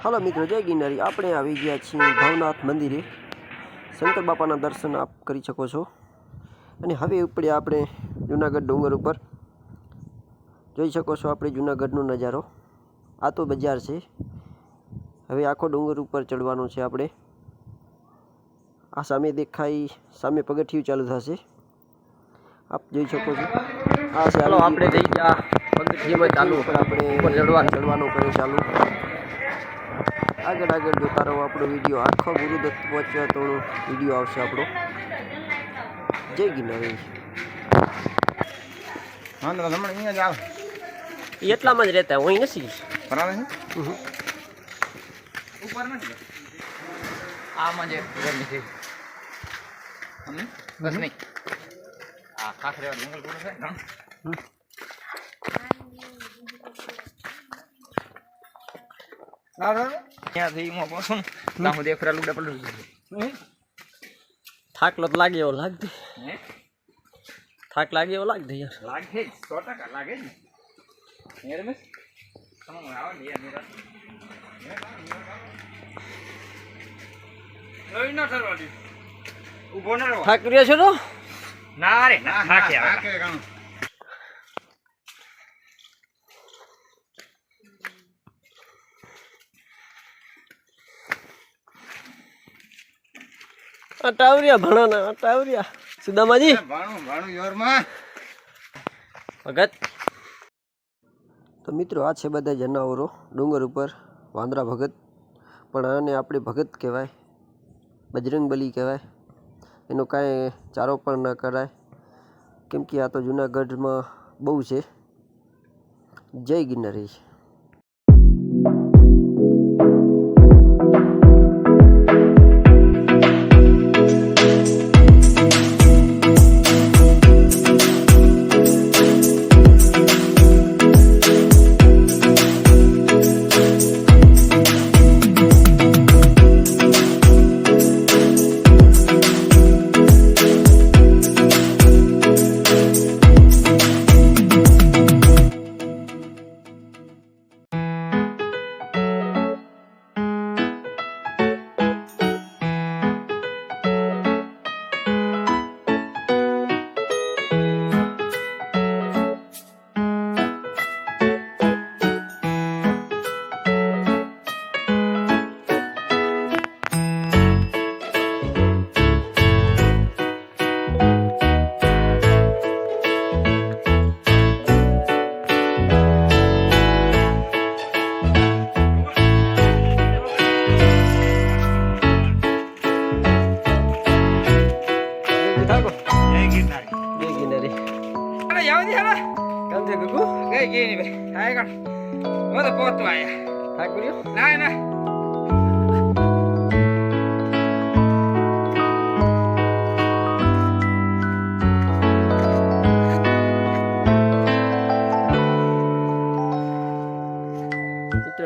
હાલો મિત્રો, જય ગિરનારી. આપણે આવી ગયા છીએ ભવનાથ મંદિરે. શંકર બાપાના દર્શન આપ કરી શકો છો. અને હવે ઉપડ્યા આપણે જુનાગઢ ડુંગર ઉપર. જોઈ શકો છો આપણે જુનાગઢનો નજારો. આ તો બજાર છે. હવે આખો ડુંગર ઉપર ચડવાનું છે આપણે. આ સામે દેખાય, સામે પગથિયું ચાલુ થશે. આપ જોઈ શકો છો. આ છે આપણે જઈ ગયા પગથિયામાં ચાલુ. આપણે ચડવાનું કર્યું ચાલુ. આગળ જોતા રહો. આપણો વિડીયો આખો ગુરુદત્ત પહોંચ્યો તો વિડીયો આવશે આપણો. જય ગિરનારી. હા તો હમણાં અહીંયા જ આવે. એટલામાં જ રહેતા હોય નથી. બરાબર છે. ઉપર નથી. આમાં જે ગરમી છે. બસ નહીં. આ ખાખરેવા ડુંગર પૂરો છે ને. ત્યાંથી હું પહોંચું ને ત્યાં હું દેખરા લુગડા પલટું. થાકલો તો લાગે એવો લાગતો. થાક લાગે એવો લાગતો યાર. લાગે 100% લાગે ને. હે રમેશ તમે આવો ને યાર મેરા. લઈ ના ઠરવાડી. ઊભો ન રહો. થાક રહ્યો છો તો? ના રે ના થાકે કામ. અટાવરિયા ભણાના અટાવરિયા સુદામાજી ભાણું યોરમાં ભગત. તો મિત્રો, આ છે બધા જનાવરો ડુંગર ઉપર. વાંદરા ભગત, પણ આને આપણે ભગત કહેવાય, બજરંગબલી કહેવાય. એનો કાંઈ ચારો પણ ન કરાય, કેમ કે આ તો જુનાગઢમાં બહુ છે. જય ગિરનારી.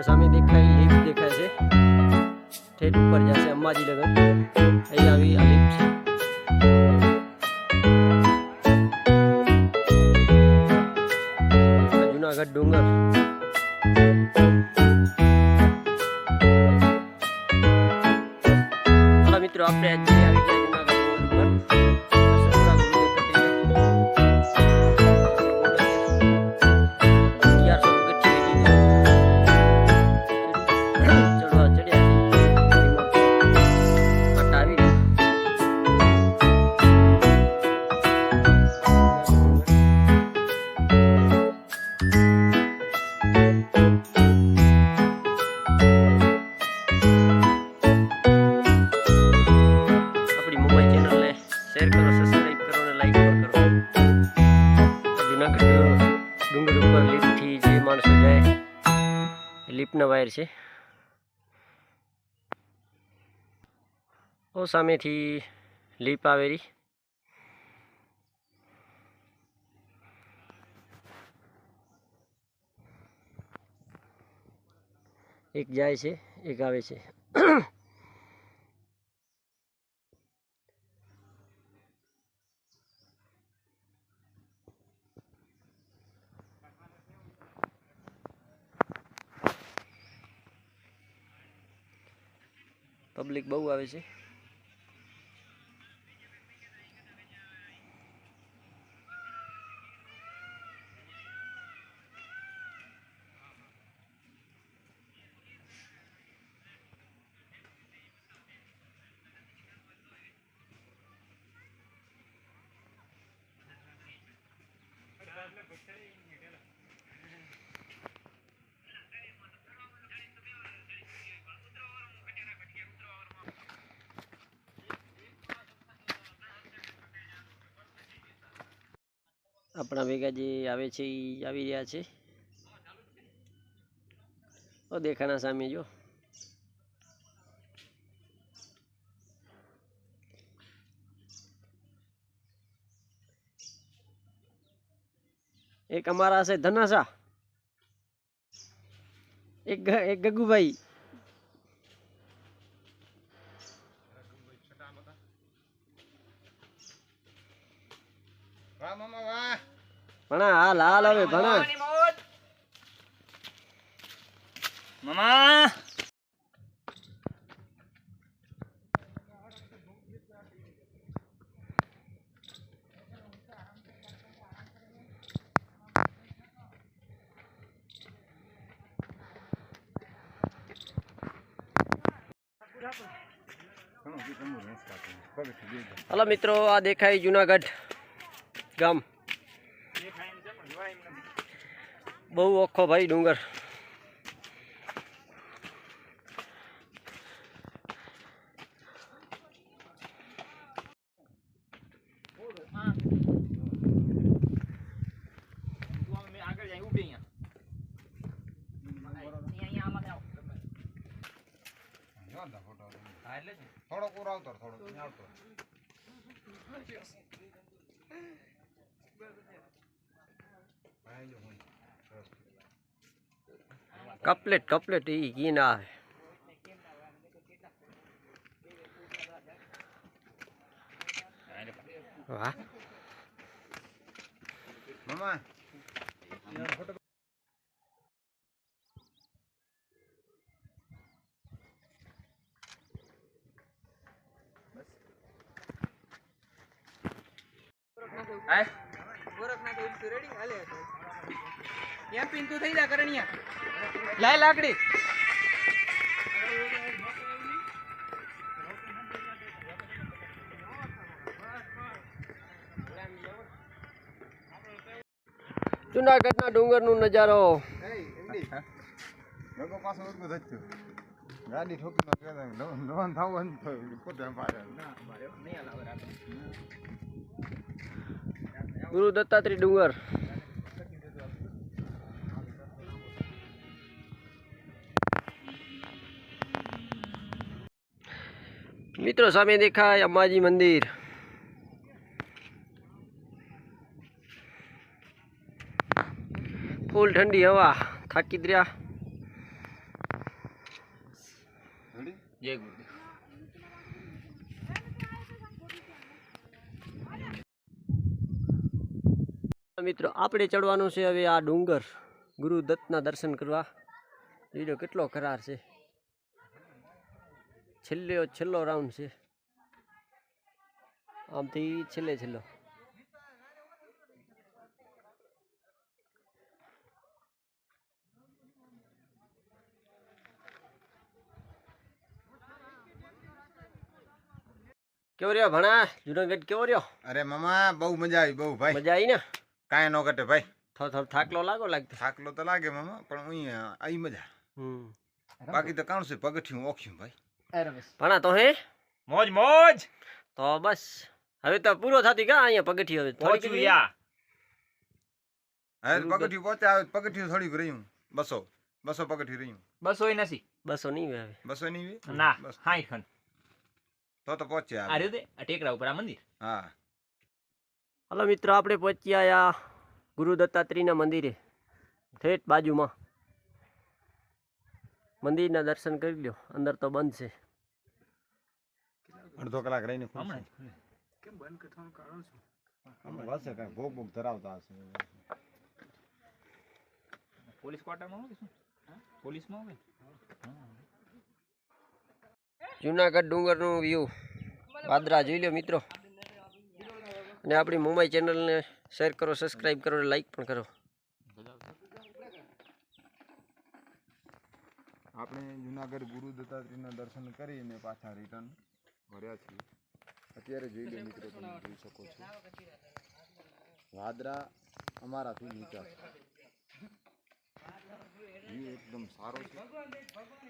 સામે દેખાય લીફ્ટ દેખાય છે. ઠેઠ ઉપર જશે અંબાજી નગર. અહીં આવી આ લીફ્ટ છે. જુનાગઢ ડુંગર. મિત્રો, આપણે આજે આવી ગયા જુનાગઢ ડુંગર ઉપર. શેર કરો, સબસ્ક્રાઈબ કરો અને લાઈક પણ કરો. જુનાગઢ ડુંગર ઉપર લિફ્ટથી જે માણસો જાય એ લિફ્ટના વાયર છે. ઓ સામેથી લીપ આવેલી. એક જાય છે, એક આવે છે. પબ્લિક બહુ આવે છે. આપણા ભેગા જે આવે છે એ આવી રહ્યા છે. ઓ દેખાણા સામે જો. એક અમારા છે ધનાસા, એક ગગુભાઈ. વાહ મામા વાહ. ભણા હાલ હાલ હવે ભણા. મામા હલો મિત્રો, આ દેખાય જુનાગઢ ગામ. બહુ ઓખો ભાઈ ડુંગર. આગળ જાય ઉભી અહીંયા થોડો પૂરો આવતો થોડો આવતો. કપલેટ કપલેટ એ ઘી ના આવે. વાહ મામા આય ગોરખનાથ ઉડતું રેડી હાલે ત્યાં પિંતુ થઈ જા કરણિયા લાય લાકડી. જુનાગઢના ડુંગરનો નજારો. લોકો પાછો ઉડતું થયું ગાડી ઠોકીમાં કહેતા નવાન થવું પોતે ગુરુ દત્તાત્રેય ડુંગર. મિત્રો સામે દેખાય અંબાજી મંદિર. ફૂલ ઠંડી હવા. થાકી જ રહ્યા. જય ગુરુદેવ. મિત્રો આપણે ચડવાનું છે હવે આ ડુંગર ગુરુ દત્તના દર્શન કરવા. વિડીયો કેટલો કરાર છે. છેલ્લો રાઉન્ડ છે. આમથી છેલ્લો. કેવો રહ્યો ભણા જુનાગઢ? કેવો રહ્યો? અરે મામા બહુ મજા આવી બહુ ભાઈ. મજા આવી ને? કાંઈ ન ઘટે ભાઈ. થોડો થાકલો લાગતો. થાકલો તો લાગે મામા પણ અહીંયા આવી મજા. બાકી તો કાણું છે પગથિયું ઓખ્યું ભાઈ. ભણા તો હે મોજ મોજ. તો બસ હવે તો પૂરો થતી કા અહીંયા પગથિયું હવે થોડી હવે પગથિયું પહોંચે આવે પગથિયું થોડીક રહ્યું 200 પગથિયું રહ્યું. 200 નથી 200 નહીં આવે. 200 નહીં ના 60 ખન તો પહોંચે આ રહ્યું તે આ ટેકરા ઉપર આ મંદિર. હા હલો મિત્રો, આપણે પહોંચી આવ્યા ગુરુ દત્તાત્રેયના મંદિરે. ઠેઠ બાજુમાં મંદિરના દર્શન કરી લ્યો. અંદર તો બંધ છે. અડધો કલાક રહીને હમણાં કેમ બંધ કરવાનું કારણ શું? હમણાં હશે કાંઈ ભોગ ધરાવતા હશે. પોલીસ ક્વાર્ટરમાં હોય કે શું? પોલીસમાં હોય. જુનાગઢ ડુંગરનું વ્યૂ વાદરા જોઈ લો મિત્રો. અને આપણી મુંબઈ ચેનલને શેર કરો, સબસ્ક્રાઈબ કરો અને લાઈક પણ કરો. આપણે જુનાગઢ ગુરુ દત્તાત્રેયના દર્શન કરીને પાછા રિટર્ન ભર્યા છીએ. અત્યારે જોઈ લો મિત્રો, તમે જોઈ શકો છો વાદરા અમારાથી નીચા છે. વ્યૂ એકદમ સારો છે.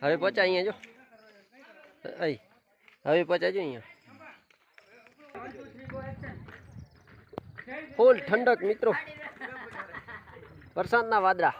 હવે પહોંચા અહીંયા જો, અહીં હવે પહોંચા જો અહીંયા. ફૂલ ઠંડક મિત્રો, વરસાદના વાદળા.